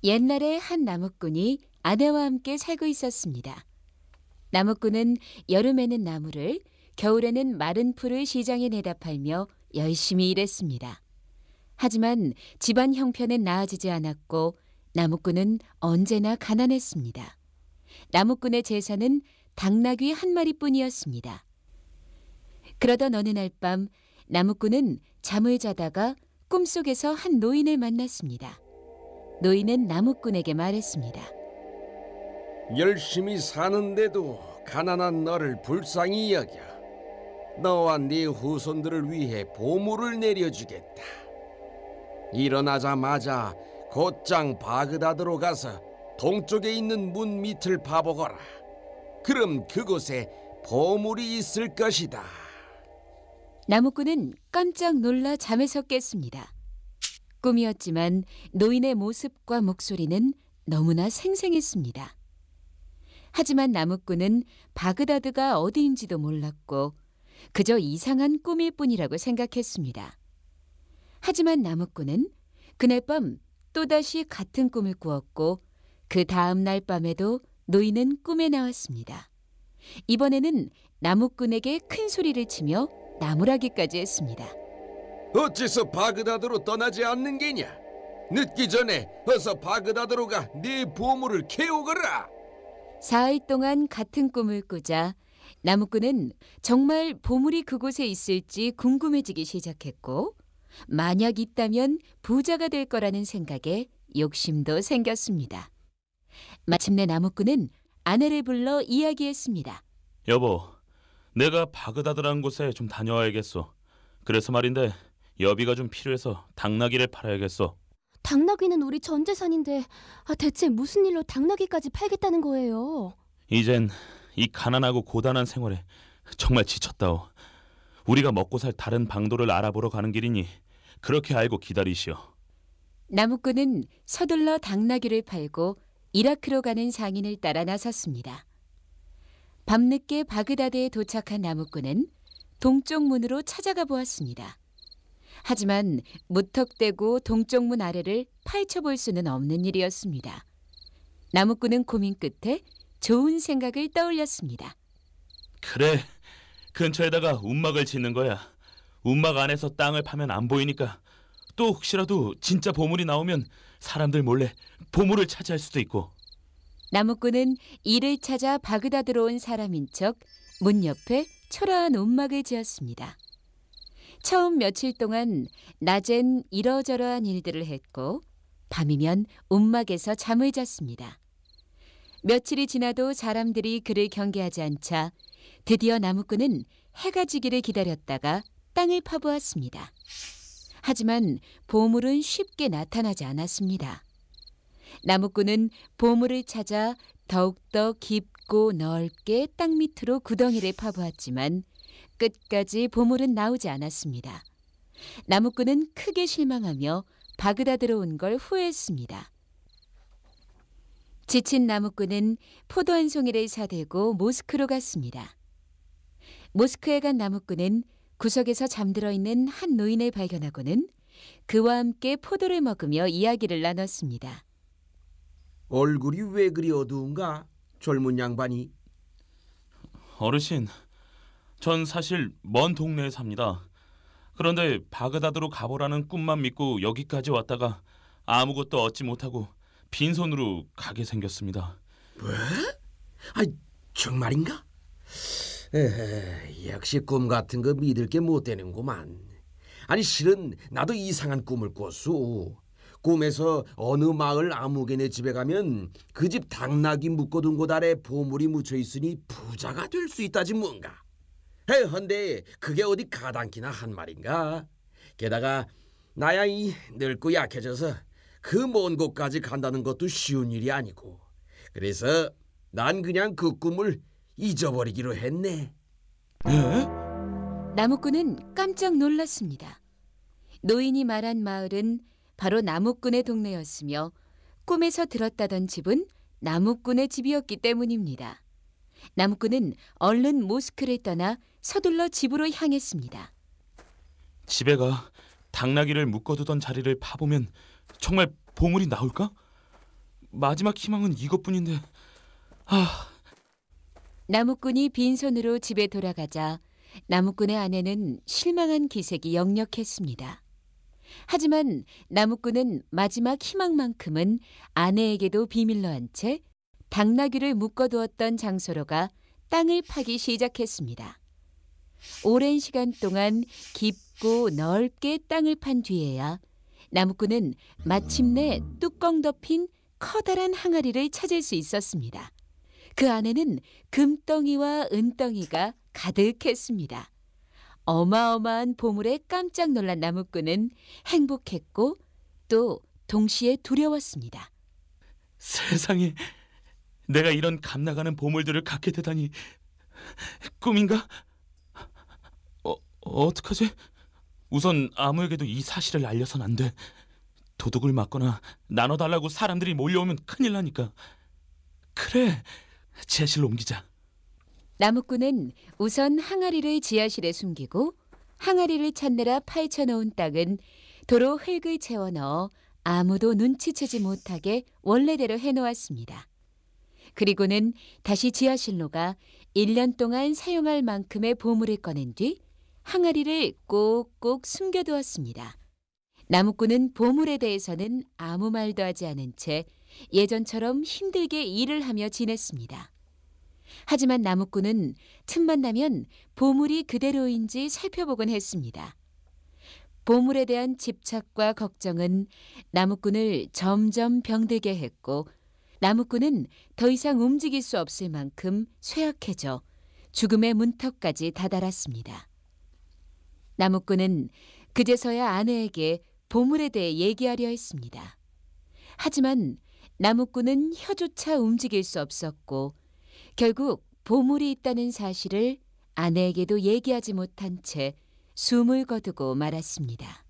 옛날에 한 나무꾼이 아내와 함께 살고 있었습니다. 나무꾼은 여름에는 나무를, 겨울에는 마른 풀을 시장에 내다 팔며 열심히 일했습니다. 하지만 집안 형편은 나아지지 않았고 나무꾼은 언제나 가난했습니다. 나무꾼의 재산은 당나귀 한 마리뿐이었습니다. 그러던 어느 날 밤 나무꾼은 잠을 자다가 꿈속에서 한 노인을 만났습니다. 노인은 나무꾼에게 말했습니다. 열심히 사는데도 가난한 너를 불쌍히 여겨. 너와 네 후손들을 위해 보물을 내려주겠다. 일어나자마자 곧장 바그다드로 가서 동쪽에 있는 문 밑을 파보거라. 그럼 그곳에 보물이 있을 것이다. 나무꾼은 깜짝 놀라 잠에서 깼습니다. 꿈이었지만 노인의 모습과 목소리는 너무나 생생했습니다. 하지만 나무꾼은 바그다드가 어디인지도 몰랐고 그저 이상한 꿈일 뿐이라고 생각했습니다. 하지만 나무꾼은 그날 밤 또다시 같은 꿈을 꾸었고 그 다음 날 밤에도 노인은 꿈에 나왔습니다. 이번에는 나무꾼에게 큰 소리를 치며 나무라기까지 했습니다. 어째서 바그다드로 떠나지 않는 게냐? 늦기 전에 어서 바그다드로 가 네 보물을 캐오거라. 사흘 동안 같은 꿈을 꾸자 나무꾼은 정말 보물이 그곳에 있을지 궁금해지기 시작했고 만약 있다면 부자가 될 거라는 생각에 욕심도 생겼습니다. 마침내 나무꾼은 아내를 불러 이야기했습니다. 여보, 내가 바그다드라는 곳에 좀 다녀와야겠어. 그래서 말인데 여비가 좀 필요해서 당나귀를 팔아야겠어. 당나귀는 우리 전 재산인데 대체 무슨 일로 당나귀까지 팔겠다는 거예요? 이젠 이 가난하고 고단한 생활에 정말 지쳤다오. 우리가 먹고 살 다른 방도를 알아보러 가는 길이니 그렇게 알고 기다리시오. 나무꾼은 서둘러 당나귀를 팔고 이라크로 가는 상인을 따라 나섰습니다. 밤늦게 바그다드에 도착한 나무꾼은 동쪽 문으로 찾아가 보았습니다. 하지만 무턱대고 동쪽 문 아래를 파헤쳐볼 수는 없는 일이었습니다. 나무꾼은 고민 끝에 좋은 생각을 떠올렸습니다. 그래, 근처에다가 움막을 짓는 거야. 움막 안에서 땅을 파면 안 보이니까 또 혹시라도 진짜 보물이 나오면 사람들 몰래 보물을 차지할 수도 있고. 나무꾼은 이를 찾아 바그다드로 온 사람인 척 문 옆에 초라한 움막을 지었습니다. 처음 며칠 동안 낮엔 이러저러한 일들을 했고 밤이면 움막에서 잠을 잤습니다. 며칠이 지나도 사람들이 그를 경계하지 않자 드디어 나무꾼은 해가 지기를 기다렸다가 땅을 파보았습니다. 하지만 보물은 쉽게 나타나지 않았습니다. 나무꾼은 보물을 찾아 더욱더 깊고 넓게 땅 밑으로 구덩이를 파보았지만 끝까지 보물은 나오지 않았습니다. 나무꾼은 크게 실망하며 바그다드로 온 걸 후회했습니다. 지친 나무꾼은 포도 한 송이를 사들고 모스크로 갔습니다. 모스크에 간 나무꾼은 구석에서 잠들어 있는 한 노인을 발견하고는 그와 함께 포도를 먹으며 이야기를 나눴습니다. 얼굴이 왜 그리 어두운가? 젊은 양반이. 어르신, 전 사실 먼 동네에 삽니다. 그런데 바그다드로 가보라는 꿈만 믿고 여기까지 왔다가 아무것도 얻지 못하고 빈손으로 가게 생겼습니다. 왜? 아, 정말인가? 역시 꿈 같은 거 믿을 게 못 되는구만. 아니 실은 나도 이상한 꿈을 꿨소. 꿈에서 어느 마을 아무개네 집에 가면 그 집 당나귀 묶어둔 곳 아래 보물이 묻혀 있으니 부자가 될 수 있다지 뭔가. 헌데 그게 어디 가당키나 한 말인가? 게다가 나야 이 늙고 약해져서 그 먼 곳까지 간다는 것도 쉬운 일이 아니고. 그래서 난 그냥 그 꿈을 잊어버리기로 했네. 예? 나무꾼은 깜짝 놀랐습니다. 노인이 말한 마을은 바로 나무꾼의 동네였으며 꿈에서 들었다던 집은 나무꾼의 집이었기 때문입니다. 나무꾼은 얼른 모스크를 떠나 서둘러 집으로 향했습니다. 집에 가 당나귀를 묶어두던 자리를 파보면 정말 보물이 나올까? 마지막 희망은 이것뿐인데. 아, 나무꾼이 빈손으로 집에 돌아가자 나무꾼의 아내는 실망한 기색이 역력했습니다. 하지만 나무꾼은 마지막 희망만큼은 아내에게도 비밀로 한 채 당나귀를 묶어두었던 장소로 가 땅을 파기 시작했습니다. 오랜 시간 동안 깊고 넓게 땅을 판 뒤에야 나무꾼은 마침내 뚜껑 덮인 커다란 항아리를 찾을 수 있었습니다. 그 안에는 금덩이와 은덩이가 가득했습니다. 어마어마한 보물에 깜짝 놀란 나무꾼은 행복했고 또 동시에 두려웠습니다. 세상에, 내가 이런 값나가는 보물들을 갖게 되다니. 꿈인가? 어떡하지? 우선 아무에게도 이 사실을 알려선 안 돼. 도둑을 맞거나 나눠달라고 사람들이 몰려오면 큰일 나니까. 그래, 지하실로 옮기자. 나무꾼은 우선 항아리를 지하실에 숨기고 항아리를 찾느라 파헤쳐 놓은 땅은 도로 흙을 채워 넣어 아무도 눈치채지 못하게 원래대로 해놓았습니다. 그리고는 다시 지하실로 가 1년 동안 사용할 만큼의 보물을 꺼낸 뒤 항아리를 꼭꼭 숨겨두었습니다. 나무꾼은 보물에 대해서는 아무 말도 하지 않은 채 예전처럼 힘들게 일을 하며 지냈습니다. 하지만 나무꾼은 틈만 나면 보물이 그대로인지 살펴보곤 했습니다. 보물에 대한 집착과 걱정은 나무꾼을 점점 병들게 했고 나무꾼은 더 이상 움직일 수 없을 만큼 쇠약해져 죽음의 문턱까지 다다랐습니다. 나무꾼은 그제서야 아내에게 보물에 대해 얘기하려 했습니다. 하지만 나무꾼은 혀조차 움직일 수 없었고 결국 보물이 있다는 사실을 아내에게도 얘기하지 못한 채 숨을 거두고 말았습니다.